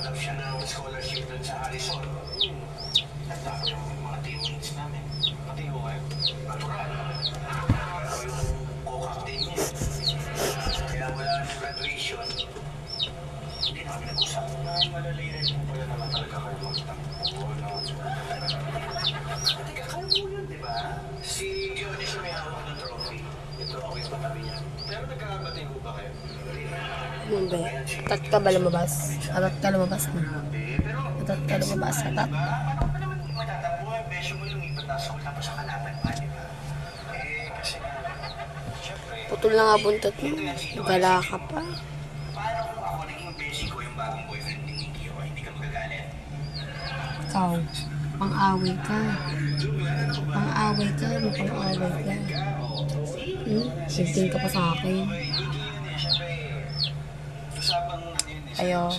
tumatanggap siya ng scholarship dun sa Harrison. Nagtako yung mga teammates namin. Pati ko kayo. Natural. Ako yung co-captain niya. Kaya wala ng graduation. Hindi na kami nag-usap. Malalayan mo pala naman talaga kayo magtampo, no? Teka, kayo po yun, di ba? Si Johnny siya may hawak ng trophy. Ito ako yung patabi niya. Pero nagkakabati mo ba kayo? Hindi. Atat ka ba lumabas? Atat ka lumabas na. Atat ka lumabas. Atat. Paano pa naman matatabuhan? Beso mo lumipat na school tapos sa kalaban pa, di ba? Kasi syempre, Putol na nga buntot mo. Gala ka pa. paano kung ako naging basic ko yung bagong boyfriend ni Nikki o hindi ka magagalit? Ikaw. Pang-away ka. Pang-away ka. May pang-away ka. Sinting ka pa sa akin. Siyempre, usapang yun eh. Ayo.